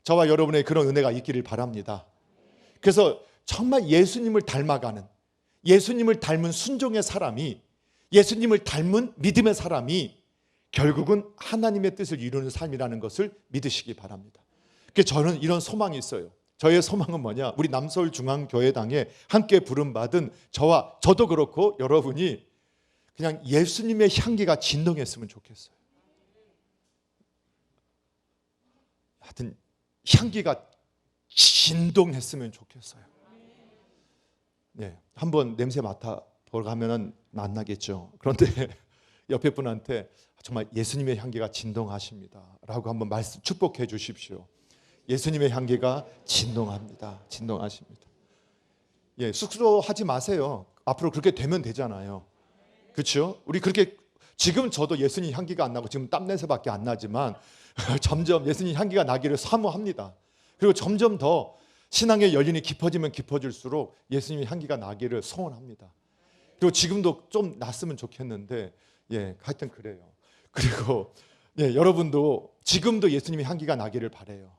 저와 여러분의 그런 은혜가 있기를 바랍니다. 그래서 정말 예수님을 닮아가는, 예수님을 닮은 순종의 사람이, 예수님을 닮은 믿음의 사람이 결국은 하나님의 뜻을 이루는 삶이라는 것을 믿으시기 바랍니다. 그래서 저는 이런 소망이 있어요. 저의 소망은 뭐냐? 우리 남서울중앙교회당에 함께 부름받은 저도 그렇고 여러분이 그냥 예수님의 향기가 진동했으면 좋겠어요. 하여튼 향기가 진동했으면 좋겠어요. 네, 한번 냄새 맡아보러 가면은 안 나겠죠. 그런데 옆에 분한테 정말 예수님의 향기가 진동하십니다 라고 한번 축복해 주십시오. 예수님의 향기가 진동합니다. 진동하십니다. 예, 쑥스러워하지 마세요. 앞으로 그렇게 되면 되잖아요. 그렇죠? 우리 그렇게, 지금 저도 예수님 향기가 안 나고 지금 땀냄새밖에 안 나지만 점점 예수님 향기가 나기를 사모합니다. 그리고 점점 더 신앙의 연륜이 깊어지면 깊어질수록 예수님의 향기가 나기를 소원합니다. 그리고 지금도 좀 났으면 좋겠는데, 예, 하여튼 그래요. 그리고 예, 여러분도 지금도 예수님의 향기가 나기를 바라요.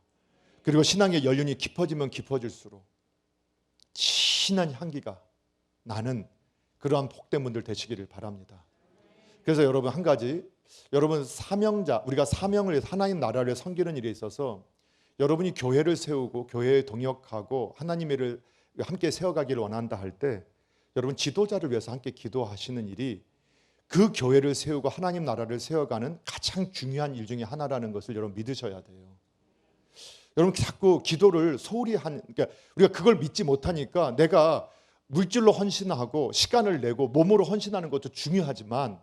그리고 신앙의 연륜이 깊어지면 깊어질수록 진한 향기가 나는 그러한 복된 분들 되시기를 바랍니다. 그래서 여러분 한 가지, 여러분 사명자, 우리가 사명을 해서 하나님 나라를 섬기는 일에 있어서 여러분이 교회를 세우고 교회에 동역하고 하나님의 일을 함께 세워가기를 원한다 할 때, 여러분 지도자를 위해서 함께 기도하시는 일이 그 교회를 세우고 하나님 나라를 세워가는 가장 중요한 일 중에 하나라는 것을 여러분 믿으셔야 돼요. 여러분 자꾸 기도를 소홀히 그러니까 우리가 그걸 믿지 못하니까 내가 물질로 헌신하고 시간을 내고 몸으로 헌신하는 것도 중요하지만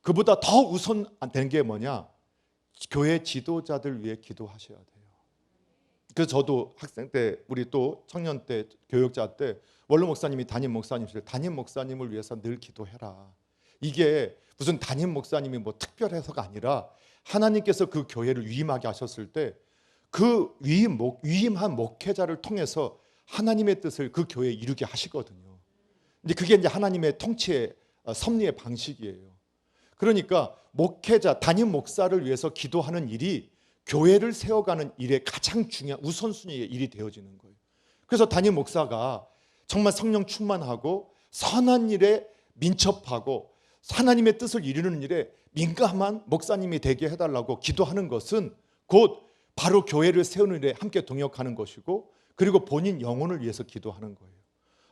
그보다 더 우선된 게 뭐냐? 교회 지도자들 위해 기도하셔야 돼요. 그래서 저도 학생 때, 우리 또 청년 때, 교역자 때 원로 목사님이 담임 목사님을 위해서 늘 기도해라. 이게 무슨 담임 목사님이 뭐 특별해서가 아니라 하나님께서 그 교회를 위임하게 하셨을 때 그 위임한 목회자를 통해서 하나님의 뜻을 그 교회에 이루게 하시거든요. 근데 그게 이제 하나님의 통치의 섭리의 방식이에요. 그러니까 목회자, 담임 목사를 위해서 기도하는 일이 교회를 세워가는 일의 가장 중요한 우선순위의 일이 되어지는 거예요. 그래서 담임 목사가 정말 성령 충만하고 선한 일에 민첩하고 하나님의 뜻을 이루는 일에 민감한 목사님이 되게 해달라고 기도하는 것은 곧 바로 교회를 세우는 일에 함께 동역하는 것이고, 그리고 본인 영혼을 위해서 기도하는 거예요.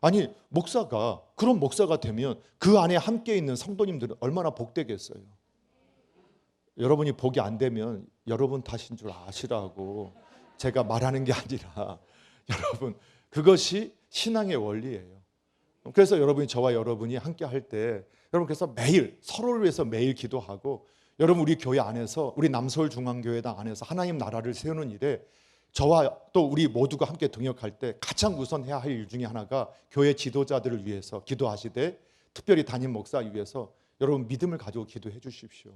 아니, 목사가, 그런 목사가 되면 그 안에 함께 있는 성도님들은 얼마나 복되겠어요. 여러분이 복이 안 되면 여러분 탓인 줄 아시라고 제가 말하는 게 아니라, 여러분 그것이 신앙의 원리예요. 그래서 여러분이, 저와 여러분이 함께 할 때 여러분, 그래서 매일 서로를 위해서 매일 기도하고, 여러분 우리 교회 안에서, 우리 남서울중앙교회당 안에서 하나님 나라를 세우는 일에 저와 또 우리 모두가 함께 동역할 때 가장 우선 해야 할 일 중에 하나가 교회 지도자들을 위해서 기도하시되, 특별히 담임 목사 위해서 여러분 믿음을 가지고 기도해 주십시오.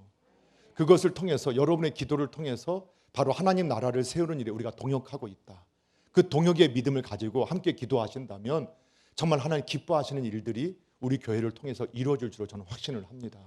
그것을 통해서, 여러분의 기도를 통해서 바로 하나님 나라를 세우는 일에 우리가 동역하고 있다. 그 동역의 믿음을 가지고 함께 기도하신다면 정말 하나님 기뻐하시는 일들이 우리 교회를 통해서 이루어질 줄로 저는 확신을 합니다.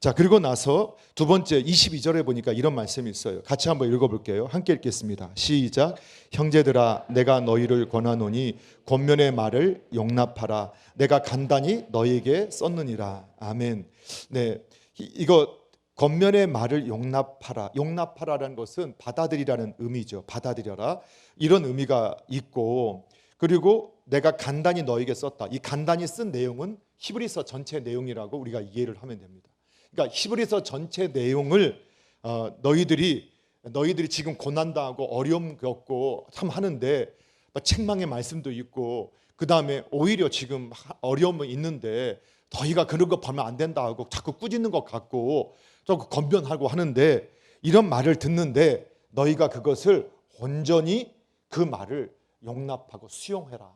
자, 그리고 나서 두 번째 22절에 보니까 이런 말씀이 있어요. 같이 한번 읽어볼게요. 함께 읽겠습니다. 시작. 형제들아, 내가 너희를 권하노니 권면의 말을 용납하라. 내가 간단히 너희에게 썼느니라. 아멘. 네, 이거 권면의 말을 용납하라. 용납하라라는 것은 받아들이라는 의미죠. 받아들여라. 이런 의미가 있고, 그리고 내가 간단히 너에게 썼다. 이 간단히 쓴 내용은 히브리서 전체 내용이라고 우리가 이해를 하면 됩니다. 그러니까 히브리서 전체 내용을 너희들이 지금 고난당하고 어려움 겪고 참 하는데 책망의 말씀도 있고 그 다음에 오히려 지금 어려움은 있는데 너희가 그런 거 보면 안 된다 하고 자꾸 꾸짖는 것 같고 자꾸 건변하고 하는데 이런 말을 듣는데 너희가 그것을 온전히 그 말을 용납하고 수용해라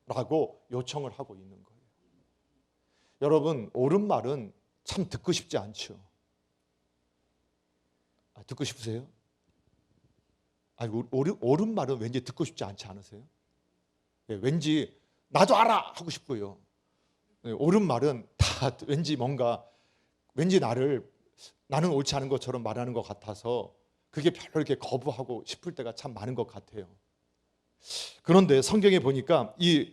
라고 요청을 하고 있는 거예요. 여러분, 옳은 말은 참 듣고 싶지 않죠. 듣고 싶으세요? 옳은 말은 왠지 듣고 싶지 않지 않으세요? 왠지 나도 알아 하고 싶고요. 옳은 말은 다 왠지 나는 옳지 않은 것처럼 말하는 것 같아서 그게 별로 이렇게 거부하고 싶을 때가 참 많은 것 같아요. 그런데 성경에 보니까 이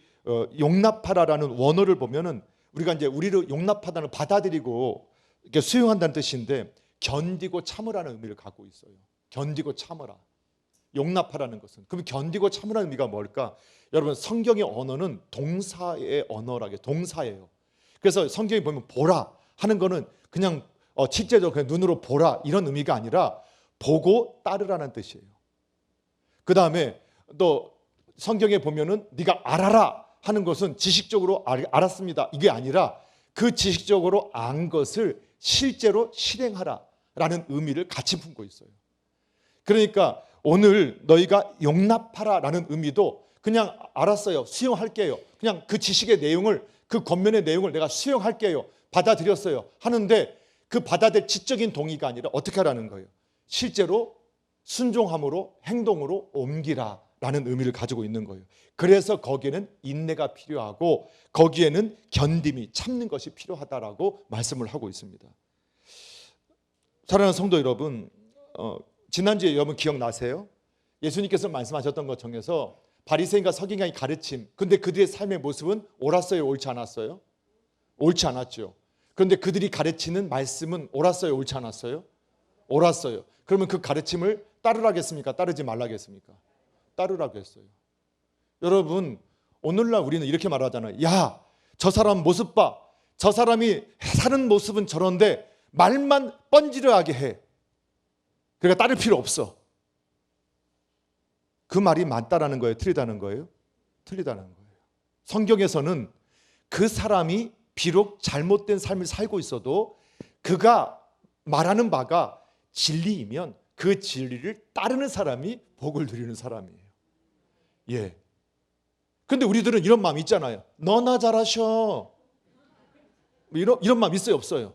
용납하라라는 원어를 보면은 우리가 이제 우리를 용납하다는 받아들이고 이렇게 수용한다는 뜻인데 견디고 참으라는 의미를 갖고 있어요. 견디고 참으라. 용납하라는 것은. 그럼 견디고 참으라는 의미가 뭘까? 여러분, 성경의 언어는 동사의 언어라게 동사예요. 그래서 성경에 보면 보라 하는 거는 그냥 실제적으로 그냥 눈으로 보라 이런 의미가 아니라 보고 따르라는 뜻이에요. 그 다음에 또 성경에 보면은 네가 알아라 하는 것은 지식적으로 알았습니다 이게 아니라 그 지식적으로 안 것을 실제로 실행하라라는 의미를 같이 품고 있어요. 그러니까 오늘 너희가 용납하라라는 의미도 그냥 알았어요, 수용할게요, 그냥 그 지식의 내용을 그 겉면의 내용을 내가 수용할게요, 받아들였어요 하는데 그 받아들일 지적인 동의가 아니라 어떻게 하라는 거예요? 실제로 순종함으로 행동으로 옮기라 라는 의미를 가지고 있는 거예요. 그래서 거기에는 인내가 필요하고 거기에는 견딤이 참는 것이 필요하다라고 말씀을 하고 있습니다. 사랑하는 성도 여러분, 지난주에 여러분 기억나세요? 예수님께서 말씀하셨던 것 중에서 바리새인과 서기관의 가르침, 근데 그들의 삶의 모습은 옳았어요, 옳지 않았어요? 옳지 않았죠. 그런데 그들이 가르치는 말씀은 옳았어요, 옳지 않았어요? 옳았어요. 그러면 그 가르침을 따르라겠습니까? 따르지 말라겠습니까? 따르라고 했어요. 여러분, 오늘날 우리는 이렇게 말하잖아요. 야, 저 사람 모습 봐. 저 사람이 사는 모습은 저런데 말만 뻔지르하게 해. 그러니까 따를 필요 없어. 그 말이 맞다라는 거예요? 틀리다는 거예요? 틀리다는 거예요. 성경에서는 그 사람이 비록 잘못된 삶을 살고 있어도 그가 말하는 바가 진리이면 그 진리를 따르는 사람이 복을 누리는 사람이에요. 예. 근데 우리들은 이런 마음 있잖아요. 너나 잘하셔. 이런 마음 있어요, 없어요?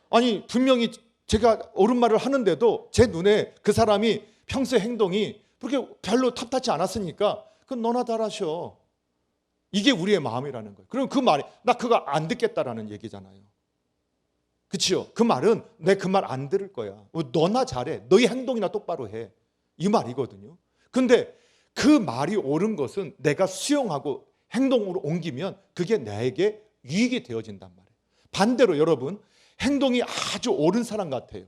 아니, 분명히 제가 옳은 말을 하는데도 제 눈에 그 사람이 평소의 행동이 그렇게 별로 탑타치 않았으니까 그건 너나 잘하셔. 이게 우리의 마음이라는 거예요. 그럼 그 말이 나 그거 안 듣겠다라는 얘기잖아요. 그렇죠? 그 말은 내 그 말 안 들을 거야. 너나 잘해. 너희 행동이나 똑바로 해. 이 말이거든요. 근데 그 말이 옳은 것은 내가 수용하고 행동으로 옮기면 그게 나에게 유익이 되어진단 말이에요. 반대로 여러분, 행동이 아주 옳은 사람 같아요.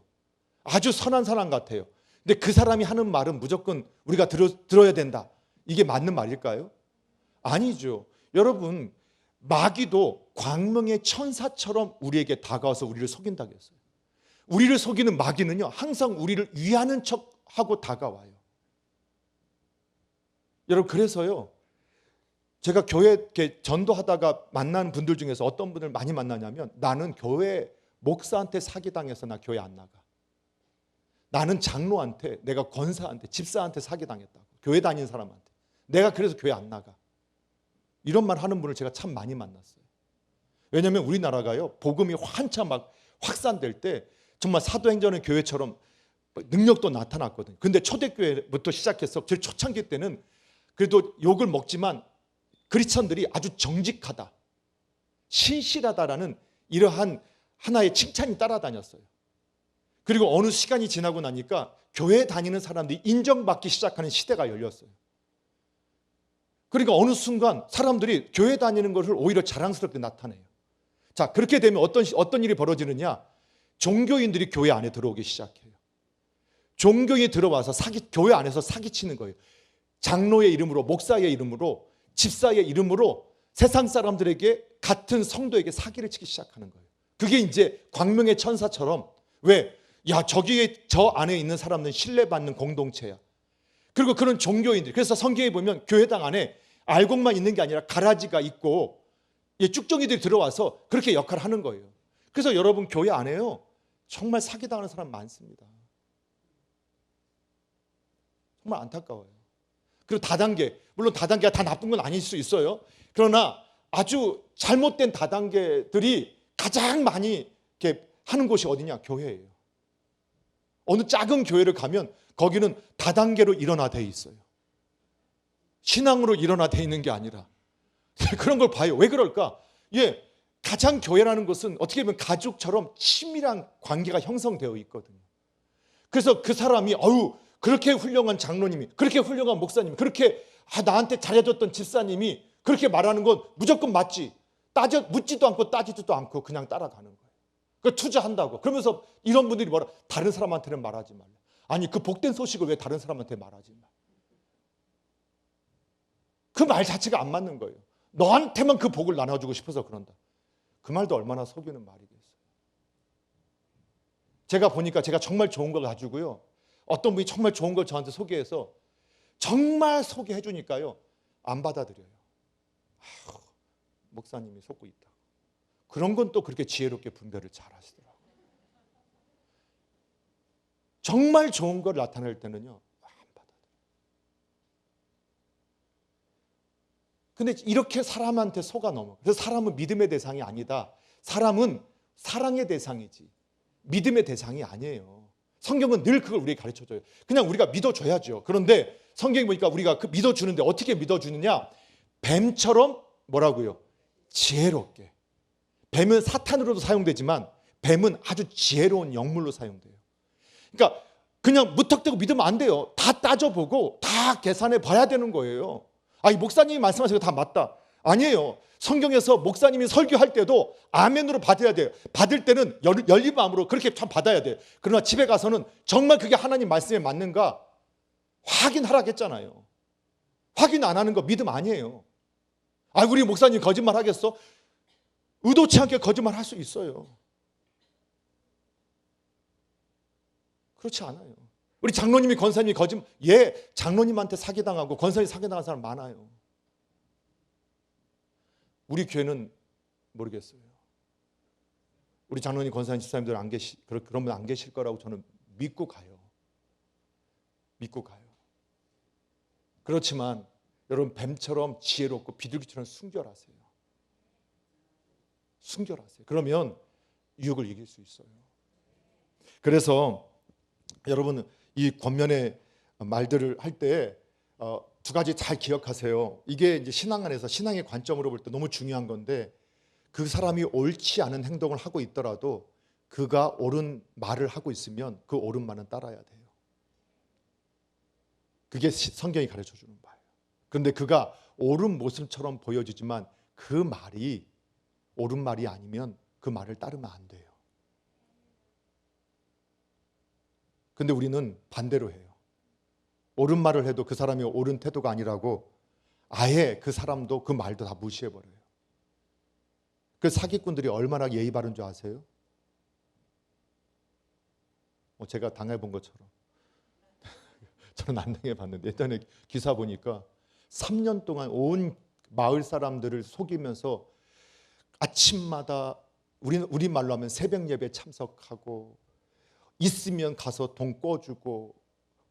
아주 선한 사람 같아요. 근데 그 사람이 하는 말은 무조건 우리가 들어야 된다. 이게 맞는 말일까요? 아니죠. 여러분, 마귀도 광명의 천사처럼 우리에게 다가와서 우리를 속인다고 했어요. 우리를 속이는 마귀는요, 항상 우리를 위하는 척하고 다가와요. 여러분, 그래서요, 제가 교회 이렇게 전도하다가 만난 분들 중에서 어떤 분을 많이 만나냐면, 나는 교회 목사한테 사기당해서 나 교회 안 나가. 나는 장로한테, 내가 권사한테, 집사한테 사기당했다고. 교회 다니는 사람한테. 내가 그래서 교회 안 나가. 이런 말 하는 분을 제가 참 많이 만났어요. 왜냐하면 우리나라가요, 복음이 한참 막 확산될 때 정말 사도행전의 교회처럼 능력도 나타났거든요. 근데 초대교회부터 시작해서 제일 초창기 때는 그래도 욕을 먹지만 크리스천들이 아주 정직하다, 신실하다라는 이러한 하나의 칭찬이 따라다녔어요. 그리고 어느 시간이 지나고 나니까 교회 다니는 사람들이 인정받기 시작하는 시대가 열렸어요. 그러니까 어느 순간 사람들이 교회 다니는 것을 오히려 자랑스럽게 나타내요. 자, 그렇게 되면 어떤 일이 벌어지느냐? 종교인들이 교회 안에 들어오기 시작해요. 종교인이 들어와서 교회 안에서 사기치는 거예요. 장로의 이름으로, 목사의 이름으로 집사의 이름으로 세상 사람들에게 같은 성도에게 사기를 치기 시작하는 거예요. 그게 이제 광명의 천사처럼 왜? 야, 저기에 저 안에 있는 사람은 신뢰받는 공동체야. 그리고 그런 종교인들, 그래서 성경에 보면 교회당 안에 알곡만 있는 게 아니라 가라지가 있고 쭉정이들이 들어와서 그렇게 역할을 하는 거예요. 그래서 여러분 교회 안에요 정말 사기당하는 사람 많습니다. 정말 안타까워요. 그리고 다단계, 물론 다단계가 다 나쁜 건 아닐 수 있어요. 그러나 아주 잘못된 다단계들이 가장 많이 이렇게 하는 곳이 어디냐? 교회예요. 어느 작은 교회를 가면 거기는 다단계로 일원화되어 있어요. 신앙으로 일원화되어 있는 게 아니라 그런 걸 봐요. 왜 그럴까? 예, 가장 교회라는 것은 어떻게 보면 가족처럼 친밀한 관계가 형성되어 있거든요. 그래서 그 사람이 그렇게 훌륭한 장로님이, 그렇게 훌륭한 목사님이, 그렇게 나한테 잘해줬던 집사님이 그렇게 말하는 건 무조건 맞지. 묻지도 않고 따지지도 않고 그냥 따라가는 거예요. 그 투자한다고. 그러면서 이런 분들이 다른 사람한테는 말하지 말라. 아니, 그 복된 소식을 왜 다른 사람한테 말하지 말라. 그 말 자체가 안 맞는 거예요. 너한테만 그 복을 나눠주고 싶어서 그런다. 그 말도 얼마나 속이는 말이겠어요. 제가 보니까 제가 정말 좋은 걸 가지고요, 어떤 분이 정말 좋은 걸 저한테 소개해서 정말 소개해 주니까요 안 받아들여요. 목사님이 속고 있다. 그런 건 또 그렇게 지혜롭게 분별을 잘 하시더라고요. 정말 좋은 걸 나타낼 때는요 안 받아들여요. 근데 이렇게 사람한테 속아 넘어. 그래서 사람은 믿음의 대상이 아니다. 사람은 사랑의 대상이지 믿음의 대상이 아니에요. 성경은 늘 그걸 우리에게 가르쳐줘요. 그냥 우리가 믿어줘야죠. 그런데 성경에 보니까 우리가 그 믿어주는데 어떻게 믿어주느냐? 뱀처럼 뭐라고요? 지혜롭게. 뱀은 사탄으로도 사용되지만 뱀은 아주 지혜로운 영물로 사용돼요. 그러니까 그냥 무턱대고 믿으면 안 돼요. 다 따져보고 다 계산해 봐야 되는 거예요. 이 목사님이 말씀하신 거 다 맞다. 아니에요. 성경에서 목사님이 설교할 때도 아멘으로 받아야 돼요. 받을 때는 열린 마음으로 그렇게 참 받아야 돼요. 그러나 집에 가서는 정말 그게 하나님 말씀에 맞는가 확인하라겠잖아요. 확인 안 하는 거 믿음 아니에요. 우리 목사님 거짓말 하겠어? 의도치 않게 거짓말 할 수 있어요. 그렇지 않아요. 우리 장로님이 권사님이 거짓말, 장로님한테 사기당하고 권사님 사기당한 사람 많아요. 우리 교회는 모르겠어요. 우리 장로님, 권사님, 집사님들 그런 분 안 계실 거라고 저는 믿고 가요. 믿고 가요. 그렇지만 여러분 뱀처럼 지혜롭고 비둘기처럼 순결하세요. 순결하세요. 그러면 유혹을 이길 수 있어요. 그래서 여러분 이 권면의 말들을 할 때 두 가지 잘 기억하세요. 이게 이제 신앙 안에서 신앙의 관점으로 볼 때 너무 중요한 건데, 그 사람이 옳지 않은 행동을 하고 있더라도 그가 옳은 말을 하고 있으면 그 옳은 말은 따라야 돼요. 그게 성경이 가르쳐 주는 바예요. 그런데 그가 옳은 모습처럼 보여지지만 그 말이 옳은 말이 아니면 그 말을 따르면 안 돼요. 근데 우리는 반대로 해요. 옳은 말을 해도 그 사람이 옳은 태도가 아니라고 아예 그 사람도 그 말도 다 무시해버려요. 그 사기꾼들이 얼마나 예의 바른 줄 아세요? 제가 당해본 것처럼. 저는 안 당해봤는데 예전에 기사 보니까 3년 동안 온 마을 사람들을 속이면서 아침마다 우리 말로 하면 새벽 예배 참석하고 있으면 가서 돈 꿔주고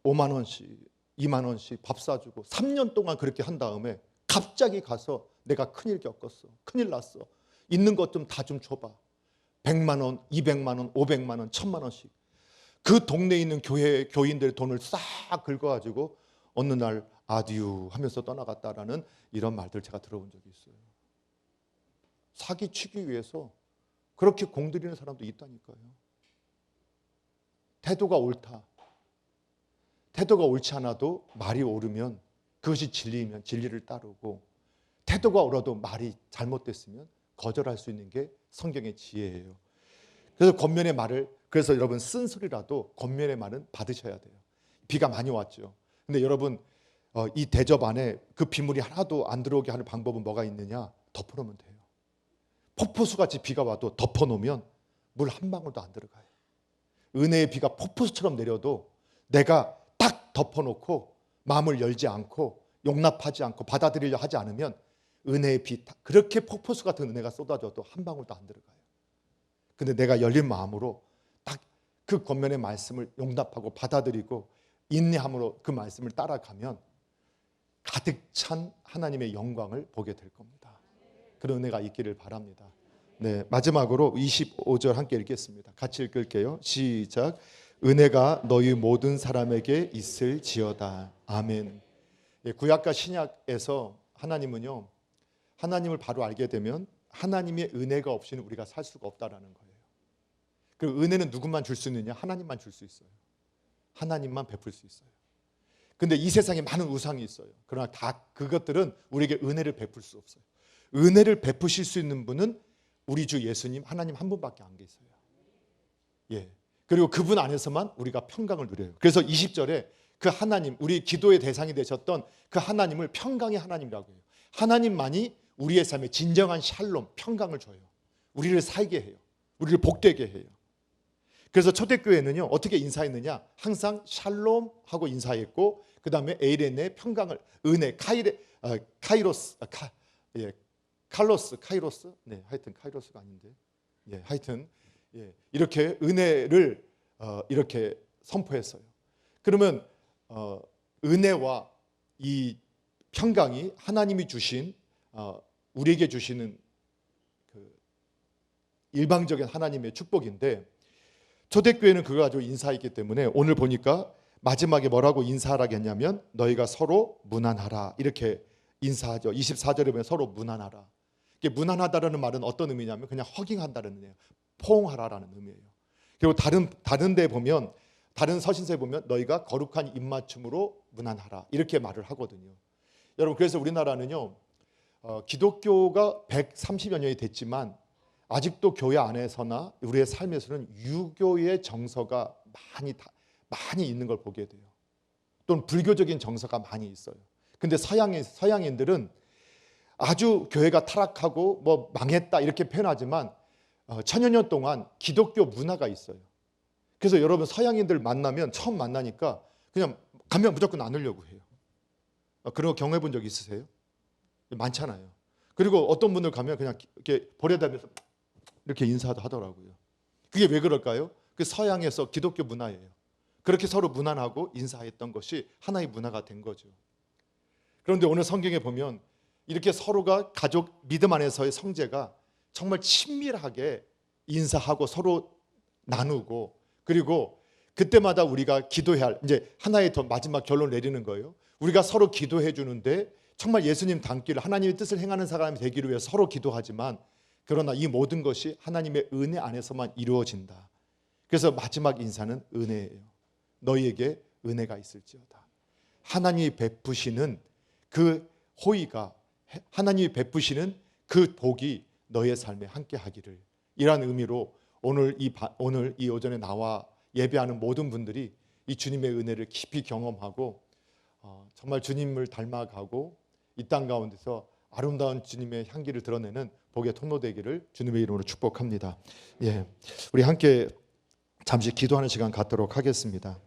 5만 원씩 2만 원씩 밥 사주고 3년 동안 그렇게 한 다음에 갑자기 가서 내가 큰일 겪었어. 큰일 났어. 있는 것 좀 다 좀 줘봐. 100만 원, 200만 원, 500만 원, 1000만 원씩. 그 동네에 있는 교인들의 돈을 싹 긁어가지고 어느 날 아디유 하면서 떠나갔다라는 이런 말들 제가 들어본 적이 있어요. 사기치기 위해서 그렇게 공들이는 사람도 있다니까요. 태도가 옳다. 태도가 옳지 않아도 말이 옳으면 그것이 진리이면 진리를 따르고, 태도가 옳아도 말이 잘못됐으면 거절할 수 있는 게 성경의 지혜예요. 그래서 권면의 말을, 그래서 여러분 쓴소리라도 권면의 말은 받으셔야 돼요. 비가 많이 왔죠. 근데 여러분 이 대접 안에 그 빗물이 하나도 안 들어오게 하는 방법은 뭐가 있느냐? 덮어놓으면 돼요. 폭포수같이 비가 와도 덮어놓으면 물 한 방울도 안 들어가요. 은혜의 비가 폭포수처럼 내려도 내가 딱 덮어놓고 마음을 열지 않고 용납하지 않고 받아들이려 하지 않으면 은혜의 비, 그렇게 폭포수 같은 은혜가 쏟아져도 한 방울도 안 들어가요. 근데 내가 열린 마음으로 딱 그 권면의 말씀을 용납하고 받아들이고 인내함으로 그 말씀을 따라가면 가득 찬 하나님의 영광을 보게 될 겁니다. 그런 은혜가 있기를 바랍니다. 네, 마지막으로 25절 함께 읽겠습니다. 같이 읽을게요. 시작. 은혜가 너희 모든 사람에게 있을지어다. 아멘. 구약과 신약에서 하나님은요, 하나님을 바로 알게 되면 하나님의 은혜가 없이는 우리가 살 수가 없다라는 거예요. 그 은혜는 누구만 줄 수 있느냐? 하나님만 줄 수 있어요. 하나님만 베풀 수 있어요. 근데 이 세상에 많은 우상이 있어요. 그러나 다 그것들은 우리에게 은혜를 베풀 수 없어요. 은혜를 베푸실 수 있는 분은 우리 주 예수님 하나님 한 분밖에 안 계세요. 예. 그리고 그분 안에서만 우리가 평강을 누려요. 그래서 20절에 그 하나님, 우리 기도의 대상이 되셨던 그 하나님을 평강의 하나님이라고 해요. 하나님만이 우리의 삶에 진정한 샬롬, 평강을 줘요. 우리를 살게 해요. 우리를 복되게 해요. 그래서 초대교회는요, 어떻게 인사했느냐? 항상 샬롬 하고 인사했고, 그 다음에 에이레네 평강을, 은혜, 카이로스, 네, 하여튼 카이로스가 아닌데, 예, 하여튼 이렇게 은혜를 이렇게 선포했어요. 그러면 은혜와 이 평강이 하나님이 주신 우리에게 주시는 그 일방적인 하나님의 축복인데, 초대교회는 그거 가지고 인사했기 때문에 오늘 보니까 마지막에 뭐라고 인사하라고 했냐면 너희가 서로 무난하라 이렇게 인사하죠. 24절에 보면 서로 무난하라. 이게 무난하다라는 말은 어떤 의미냐면 그냥 허깅한다는 의미예요. 포옹하라라는 의미예요. 그리고 다른 데 보면, 다른 서신서에 보면 너희가 거룩한 입맞춤으로 무난하라 이렇게 말을 하거든요. 여러분, 그래서 우리나라는요, 기독교가 130여 년이 됐지만 아직도 교회 안에서나 우리의 삶에서는 유교의 정서가 많이 있는 걸 보게 돼요. 또는 불교적인 정서가 많이 있어요. 근데 서양인들은 아주 교회가 타락하고 뭐 망했다 이렇게 표현하지만 천여 년 동안 기독교 문화가 있어요. 그래서 여러분, 서양인들 만나면 처음 만나니까 그냥 가면 무조건 안으려고 해요. 그런 거 경험해 본 적 있으세요? 많잖아요. 그리고 어떤 분들 가면 그냥 이렇게 보려다면서 이렇게 인사도 하더라고요. 그게 왜 그럴까요? 그 서양에서 기독교 문화예요. 그렇게 서로 무난하고 인사했던 것이 하나의 문화가 된 거죠. 그런데 오늘 성경에 보면 이렇게 서로가 가족 믿음 안에서의 성제가 정말 친밀하게 인사하고 서로 나누고, 그리고 그때마다 우리가 기도해야 할, 이제 하나의 더 마지막 결론 내리는 거예요. 우리가 서로 기도해 주는데 정말 예수님 닮기를, 하나님의 뜻을 행하는 사람이 되기를 위해 서로 기도하지만, 그러나 이 모든 것이 하나님의 은혜 안에서만 이루어진다. 그래서 마지막 인사는 은혜예요. 너희에게 은혜가 있을지어다. 하나님이 베푸시는 그 호의가, 하나님이 베푸시는 그 복이 너의 삶에 함께 하기를, 이란 의미로 오늘 이 오전에 나와 예배하는 모든 분들이 이 주님의 은혜를 깊이 경험하고 정말 주님을 닮아가고 이 땅 가운데서 아름다운 주님의 향기를 드러내는 복의 통로되기를 주님의 이름으로 축복합니다. 예, 우리 함께 잠시 기도하는 시간 갖도록 하겠습니다.